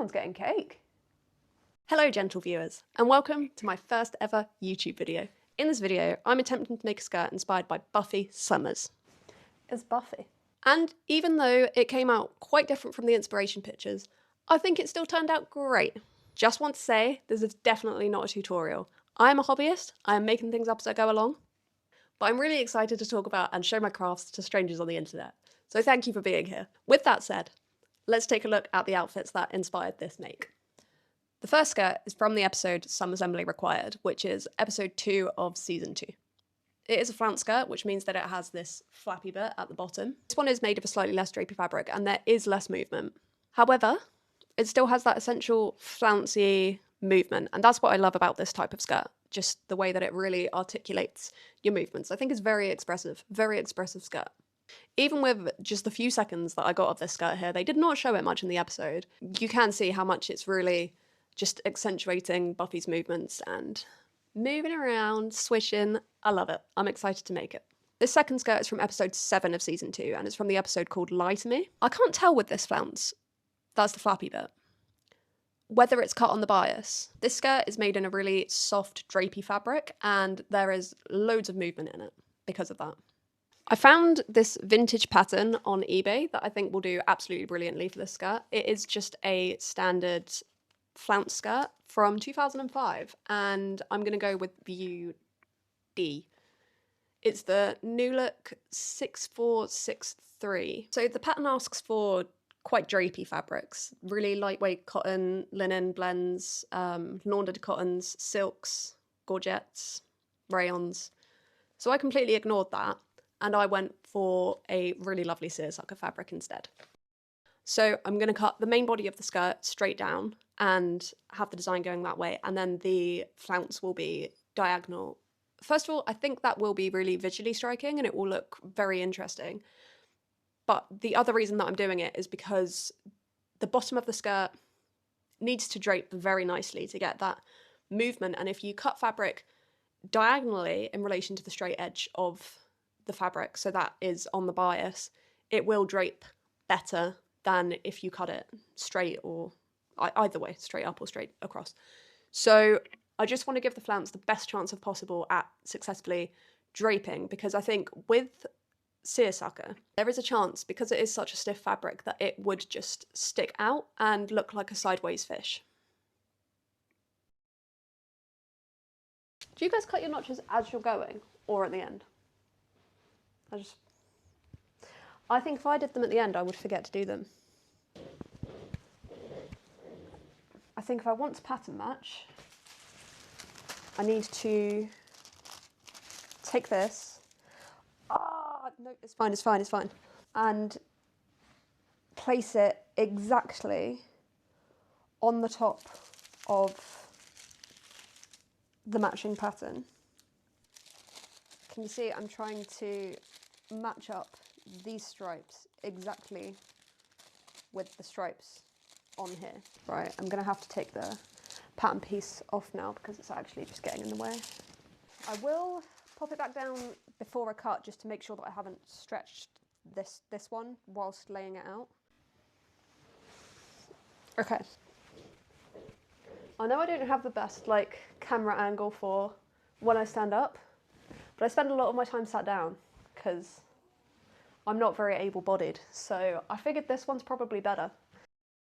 Someone's getting cake. Hello gentle viewers, and welcome to my first ever YouTube video. In this video, I'm attempting to make a skirt inspired by Buffy Summers. It's Buffy. And even though it came out quite different from the inspiration pictures, I think it still turned out great. Just want to say, this is definitely not a tutorial. I am a hobbyist, I am making things up as I go along, but I'm really excited to talk about and show my crafts to strangers on the internet. So thank you for being here. With that said, let's take a look at the outfits that inspired this make. The first skirt is from the episode Some Assembly Required, which is episode 2 of season 2. It is a flounce skirt, which means that it has this flappy bit at the bottom. This one is made of a slightly less drapey fabric, and there is less movement. However, it still has that essential flouncy movement, and that's what I love about this type of skirt, just the way that it really articulates your movements. I think it's very expressive skirt. Even with just the few seconds that I got of this skirt here, they did not show it much in the episode. You can see how much it's really just accentuating Buffy's movements and moving around, swishing. I love it. I'm excited to make it. This second skirt is from episode 7 of season 2, and it's from the episode called Lie to Me. I can't tell with this flounce, that's the flappy bit, whether it's cut on the bias. This skirt is made in a really soft drapey fabric, and there is loads of movement in it because of that. I found this vintage pattern on eBay that I think will do absolutely brilliantly for this skirt. It is just a standard flounce skirt from 2005, and I'm going to go with the UD. It's the New Look 6463. So the pattern asks for quite drapey fabrics, really lightweight cotton, linen blends, laundered cottons, silks, gorgettes, rayons. So I completely ignored that, and I went for a really lovely seersucker fabric instead. So I'm going to cut the main body of the skirt straight down and have the design going that way, and then the flounce will be diagonal. First of all, I think that will be really visually striking and it will look very interesting. But the other reason that I'm doing it is because the bottom of the skirt needs to drape very nicely to get that movement, and if you cut fabric diagonally in relation to the straight edge of the fabric, so that is on the bias, it will drape better than if you cut it straight, or either way, straight up or straight across. So I just want to give the flounce the best chance of possible at successfully draping, because I think with seersucker, there is a chance, because it is such a stiff fabric, that it would just stick out and look like a sideways fish. Do you guys cut your notches as you're going or at the end? I think if I did them at the end, I would forget to do them. I think if I want to pattern match, I need to take this. No, it's fine. And place it exactly on the top of the matching pattern. Can you see I'm trying to match up these stripes exactly with the stripes on here? Right, I'm gonna have to take the pattern piece off now because it's actually just getting in the way. I will pop it back down before I cut just to make sure that I haven't stretched this one whilst laying it out. Okay. I know I don't have the best camera angle for when I stand up, but I spend a lot of my time sat down because I'm not very able-bodied, so I figured this one's probably better.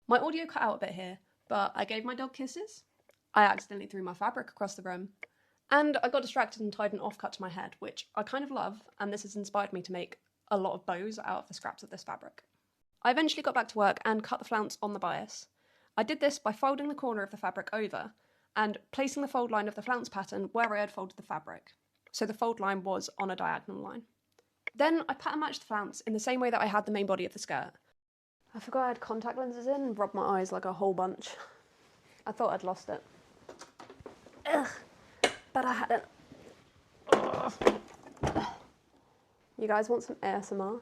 My audio cut out a bit here, but I gave my dog kisses, I accidentally threw my fabric across the room, and I got distracted and tied an offcut to my head, which I kind of love, and this has inspired me to make a lot of bows out of the scraps of this fabric. I eventually got back to work and cut the flounce on the bias. I did this by folding the corner of the fabric over and placing the fold line of the flounce pattern where I had folded the fabric, so the fold line was on a diagonal line. Then I pattern matched the flounce in the same way that I had the main body of the skirt. I forgot I had contact lenses in and rubbed my eyes like a whole bunch. I thought I'd lost it. Ugh, but I hadn't. Ugh. You guys want some ASMR?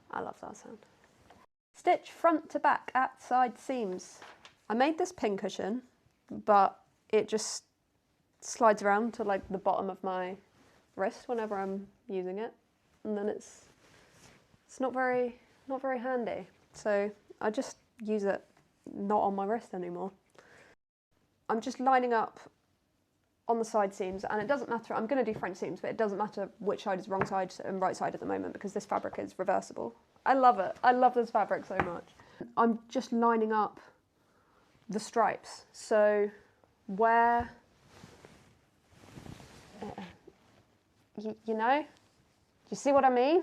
I love that sound. Stitch front to back at side seams. I made this pin cushion, but it just slides around to the bottom of my wrist whenever I'm using it, and then it's not very not very handy. So I just use it not on my wrist anymore. I'm just lining up on the side seams, and it doesn't matter, I'm going to do French seams, but it doesn't matter which side is wrong side and right side at the moment because this fabric is reversible. I love it. I love this fabric so much. I'm just lining up the stripes. So where, you know, you see what I mean?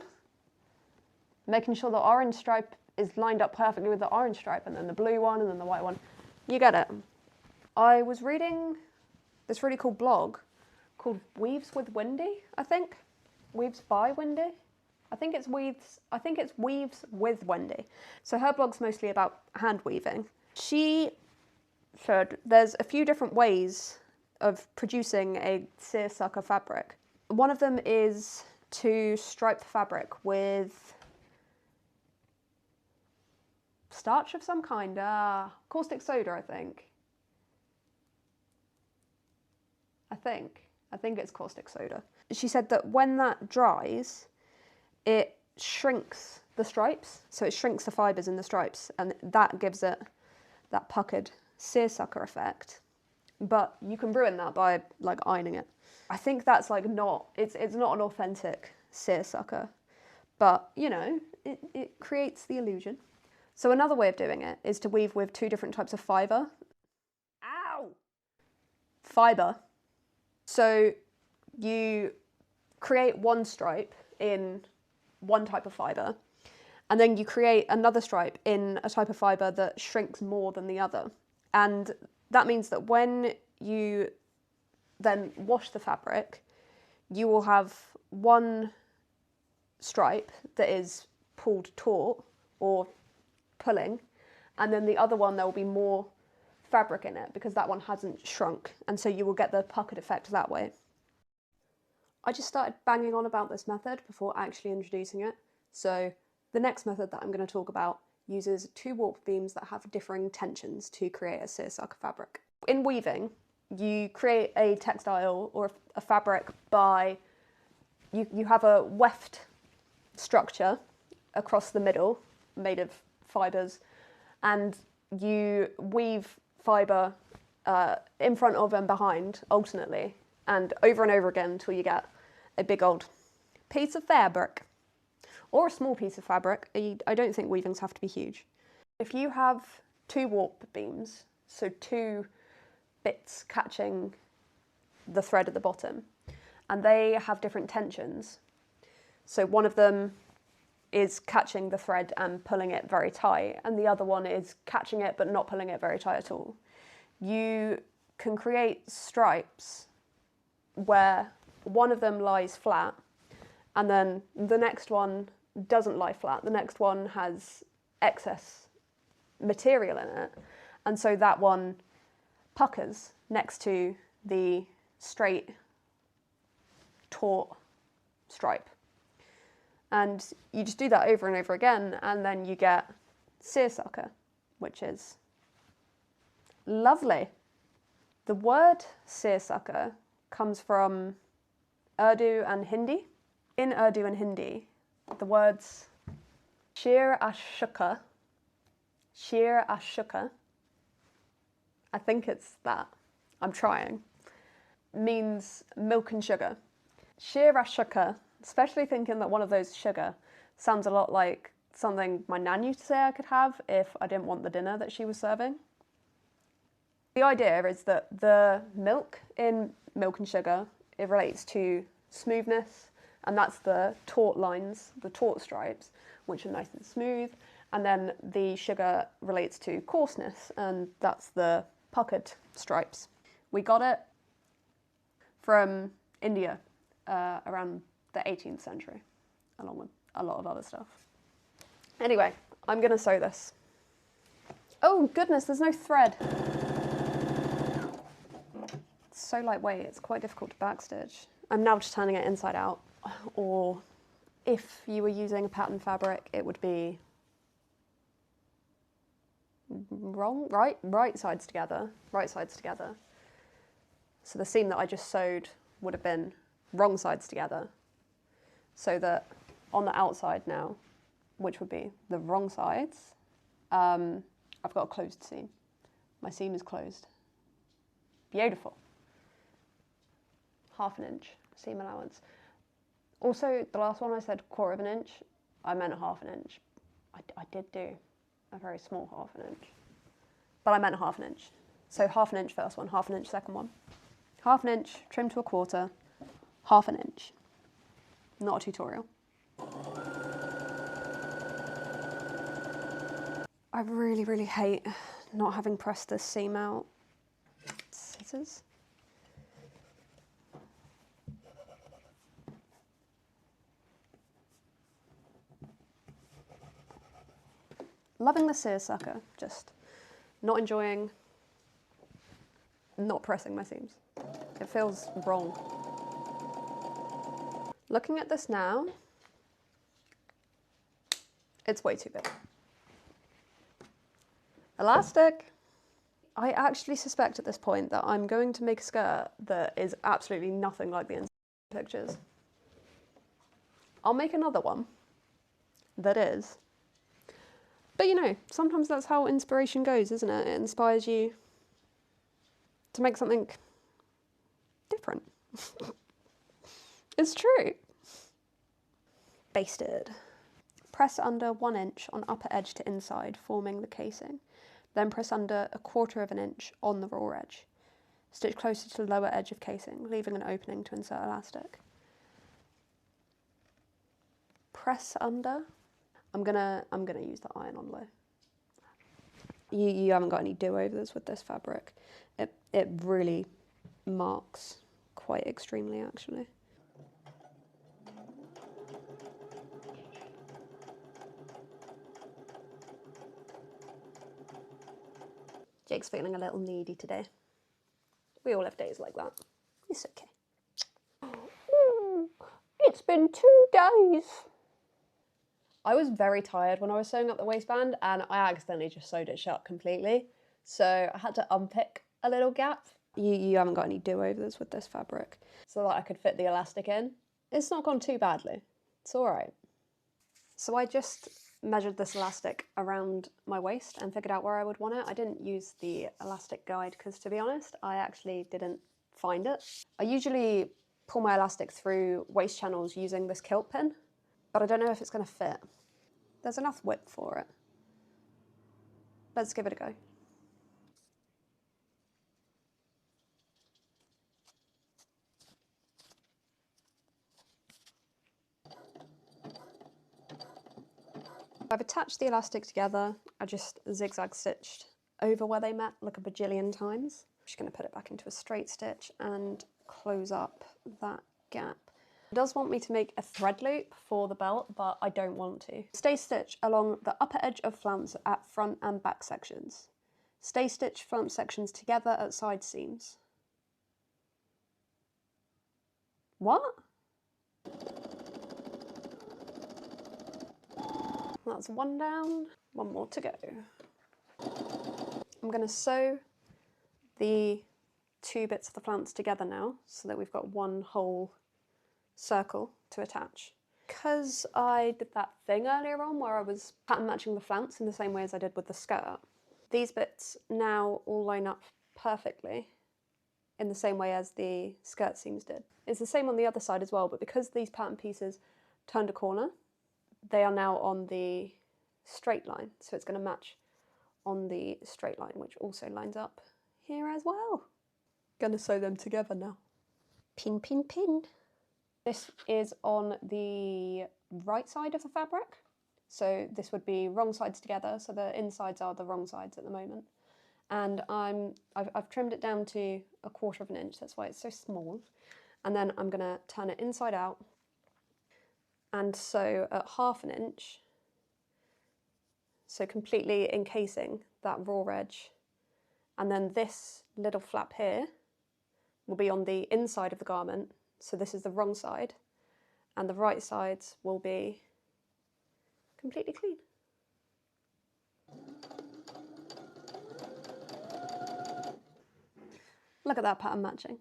Making sure the orange stripe is lined up perfectly with the orange stripe, and then the blue one, and then the white one. You get it. I was reading this really cool blog called Weaves with Wendy, I think. Weaves by Wendy. I think it's Weaves with Wendy. So her blog's mostly about hand weaving. She said there's a few different ways of producing a seersucker fabric. One of them is to stripe the fabric with starch of some kind, caustic soda, I think it's caustic soda. She said that when that dries, it shrinks the stripes, so it shrinks the fibres in the stripes, and that gives it that puckered seersucker effect. But you can ruin that by like ironing it. I think that's like not, it's not an authentic seersucker, but you know, it creates the illusion. So another way of doing it is to weave with two different types of fibre. Ow! Fibre. So you create one stripe in one type of fibre, and then you create another stripe in a type of fibre that shrinks more than the other. And that means that when you then wash the fabric, you will have one stripe that is pulled taut or pulling, and then the other one there will be more fabric in it because that one hasn't shrunk, and so you will get the puckered effect that way. I just started banging on about this method before actually introducing it. So the next method that I'm going to talk about uses two warp beams that have differing tensions to create a seersucker fabric. In weaving, you create a textile or a fabric by, you have a weft structure across the middle made of fibres, and you weave fibre in front of and behind alternately, and over again until you get a big old piece of fabric, or a small piece of fabric. I don't think weavings have to be huge. If you have two warp beams, so two bits catching the thread at the bottom, and they have different tensions, so one of them is catching the thread and pulling it very tight, and the other one is catching it but not pulling it very tight at all, you can create stripes where one of them lies flat, and then the next one doesn't lie flat. The next one has excess material in it, and so that one puckers next to the straight, taut stripe. And you just do that over and over again, and then you get seersucker, which is lovely. The word seersucker comes from Urdu and Hindi. In Urdu and Hindi, the words sheer ashuka, I think it's that, I'm trying, means milk and sugar. Sheer ashuka, especially thinking that one of those sugar sounds a lot like something my nan used to say I could have if I didn't want the dinner that she was serving. The idea is that the milk in milk and sugar, it relates to smoothness, and that's the taut lines, the taut stripes, which are nice and smooth, and then the sugar relates to coarseness, and that's the puckered stripes. We got it from India around the 18th century, along with a lot of other stuff. Anyway, I'm gonna sew this. Oh goodness, there's no thread. It's so lightweight, it's quite difficult to backstitch. I'm now just turning it inside out, or if you were using a pattern fabric, it would be right sides together. So the seam that I just sewed would have been wrong sides together, so that on the outside now, which would be the wrong sides, I've got a closed seam. My seam is closed. Beautiful. 1/2 inch seam allowance. Also, the last one I said 1/4 inch, I meant 1/2 inch. I did do a very small 1/2 inch, but I meant 1/2 inch. So 1/2 inch first one, 1/2 inch second one. 1/2 inch, trim to 1/4, 1/2 inch. Not a tutorial. I really, really hate not having pressed this seam out. Scissors. Loving the seersucker, just not enjoying not pressing my seams. It feels wrong. Looking at this now, it's way too big. Elastic. I actually suspect at this point that I'm going to make a skirt that is absolutely nothing like the pictures. I'll make another one that is. But you know, sometimes that's how inspiration goes, isn't it? It inspires you to make something different. It's true. Basted. Press under 1 inch on upper edge to inside, forming the casing. Then press under 1/4 inch on the raw edge. Stitch closer to the lower edge of casing, leaving an opening to insert elastic. Press under. I'm gonna use the iron-on low. You haven't got any do-overs with this fabric. It really marks quite extremely, actually. Jake's feeling a little needy today. We all have days like that. It's okay. It's been 2 days. I was very tired when I was sewing up the waistband and I accidentally just sewed it shut completely. So I had to unpick a little gap. You haven't got any do-overs with this fabric, so that I could fit the elastic in. It's not gone too badly. It's all right. So I just measured this elastic around my waist and figured out where I would want it. I didn't use the elastic guide because, to be honest, I actually didn't find it. I usually pull my elastic through waist channels using this kilt pin, but I don't know if it's going to fit. There's enough width for it. Let's give it a go. I've attached the elastic together. I just zigzag stitched over where they met like a bajillion times. I'm just going to put it back into a straight stitch and close up that gap. It does want me to make a thread loop for the belt, but I don't want to. Stay stitch along the upper edge of flounce at front and back sections. Stay stitch flounce sections together at side seams. What? That's 1 down, 1 more to go. I'm going to sew the 2 bits of the flounce together now so that we've got 1 whole circle to attach. Because I did that thing earlier on where I was pattern matching the flounce in the same way as I did with the skirt, these bits now all line up perfectly in the same way as the skirt seams did. It's the same on the other side as well, but because these pattern pieces turned a corner, they are now on the straight line, so it's going to match on the straight line, which also lines up here as well. Gonna sew them together now. Pin, pin, pin. This is on the right side of the fabric, so this would be wrong sides together, so the insides are the wrong sides at the moment. And I've trimmed it down to 1/4 inch, that's why it's so small. And then I'm gonna turn it inside out and sew at 1/2 inch, so completely encasing that raw edge. And then this little flap here will be on the inside of the garment, so this is the wrong side, and the right sides will be completely clean. Look at that pattern matching.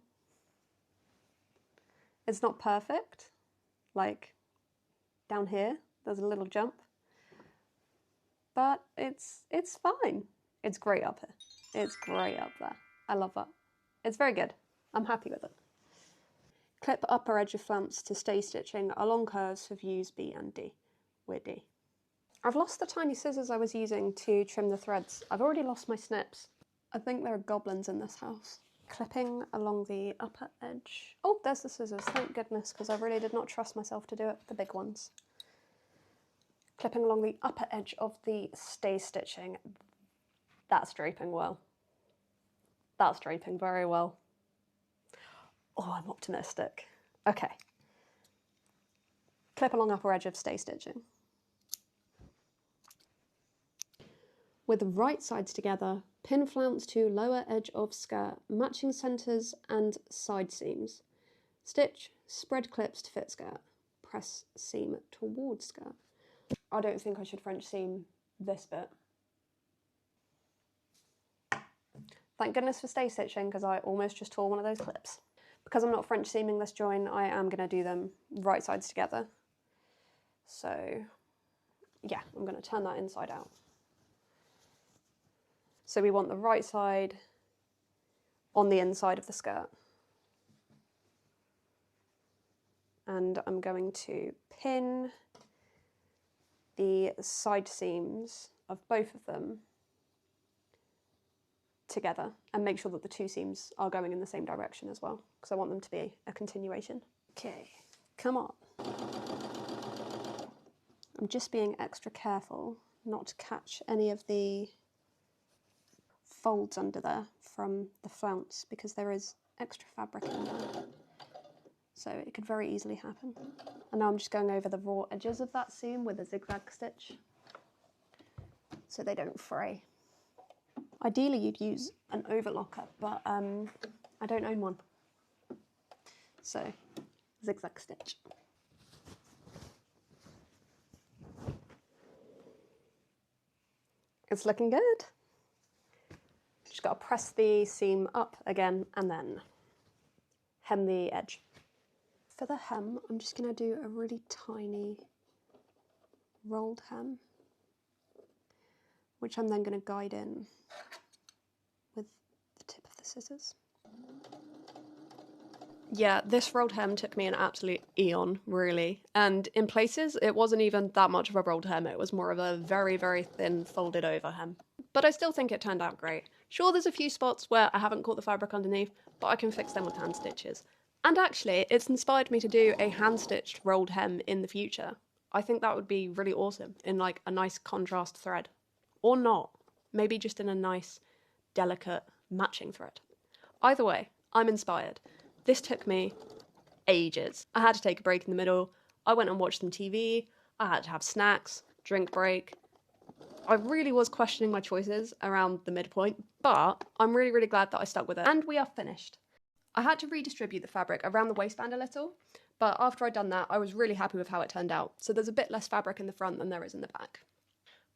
It's not perfect, like down here, there's a little jump, but it's fine. It's great up here. It's great up there. I love that. It's very good. I'm happy with it. Clip upper edge of flounce to stay stitching along curves for views B and D. We're D. I've lost the tiny scissors I was using to trim the threads. I've already lost my snips. I think there are goblins in this house. Clipping along the upper edge. Oh, there's the scissors, thank goodness, because I really did not trust myself to do it, the big ones. Clipping along the upper edge of the stay stitching. That's draping well. That's draping very well. Oh, I'm optimistic. Okay. Clip along upper edge of stay stitching. With the right sides together, pin flounce to lower edge of skirt, matching centres and side seams. Stitch, spread clips to fit skirt. Press seam towards skirt. I don't think I should French seam this bit. Thank goodness for stay stitching, because I almost just tore one of those clips. Because I'm not French seaming this join, I am going to do them right sides together. So yeah, I'm going to turn that inside out. So we want the right side on the inside of the skirt. And I'm going to pin the side seams of both of them together and make sure that the two seams are going in the same direction as well, because I want them to be a continuation. Okay, come on. I'm just being extra careful not to catch any of the folds under there from the flounce, because there is extra fabric in there. So it could very easily happen. And now I'm just going over the raw edges of that seam with a zigzag stitch so they don't fray. Ideally you'd use an overlocker, but I don't own one. So zigzag stitch. It's looking good. Just got to press the seam up again and then hem the edge. For the hem, I'm just going to do a really tiny rolled hem, which I'm then going to guide in with the tip of the scissors. Yeah, this rolled hem took me an absolute eon, really. And in places, it wasn't even that much of a rolled hem. It was more of a very, very thin folded over hem. But I still think it turned out great. Sure, there's a few spots where I haven't caught the fabric underneath, but I can fix them with hand stitches. And actually, it's inspired me to do a hand-stitched rolled hem in the future. I think that would be really awesome in like a nice contrast thread. Or not. Maybe just in a nice, delicate matching thread. Either way, I'm inspired. This took me ages. I had to take a break in the middle. I went and watched some TV. I had to have snacks, drink break. I really was questioning my choices around the midpoint, but I'm really, really glad that I stuck with it. And we are finished. I had to redistribute the fabric around the waistband a little, but after I'd done that, I was really happy with how it turned out. So there's a bit less fabric in the front than there is in the back.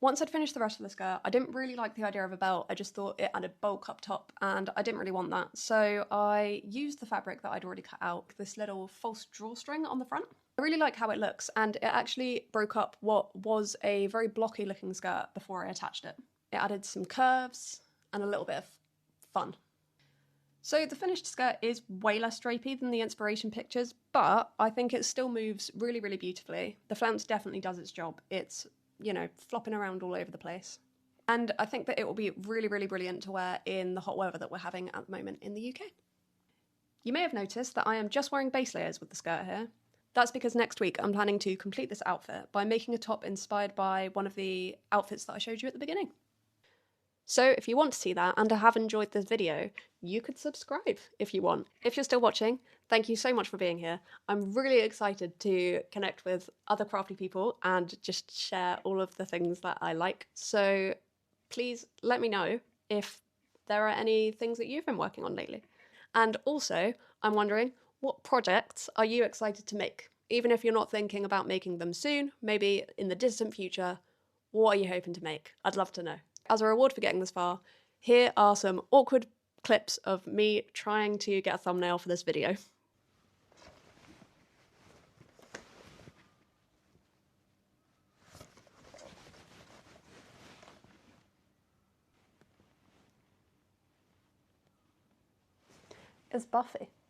Once I'd finished the rest of the skirt, I didn't really like the idea of a belt. I just thought it added bulk up top and I didn't really want that. So I used the fabric that I'd already cut out, this little false drawstring on the front. I really like how it looks, and it actually broke up what was a very blocky looking skirt before I attached it. It added some curves and a little bit of fun. So the finished skirt is way less drapey than the inspiration pictures, but I think it still moves really, really beautifully. The flounce definitely does its job. It's, you know, flopping around all over the place. And I think that it will be really, really brilliant to wear in the hot weather that we're having at the moment in the UK. You may have noticed that I am just wearing base layers with the skirt here. That's because next week I'm planning to complete this outfit by making a top inspired by one of the outfits that I showed you at the beginning. So if you want to see that and have enjoyed this video, you could subscribe if you want. If you're still watching, thank you so much for being here. I'm really excited to connect with other crafty people and just share all of the things that I like. So please let me know if there are any things that you've been working on lately. And also, I'm wondering, what projects are you excited to make? Even if you're not thinking about making them soon, maybe in the distant future, what are you hoping to make? I'd love to know. As a reward for getting this far, here are some awkward clips of me trying to get a thumbnail for this video. is Buffy?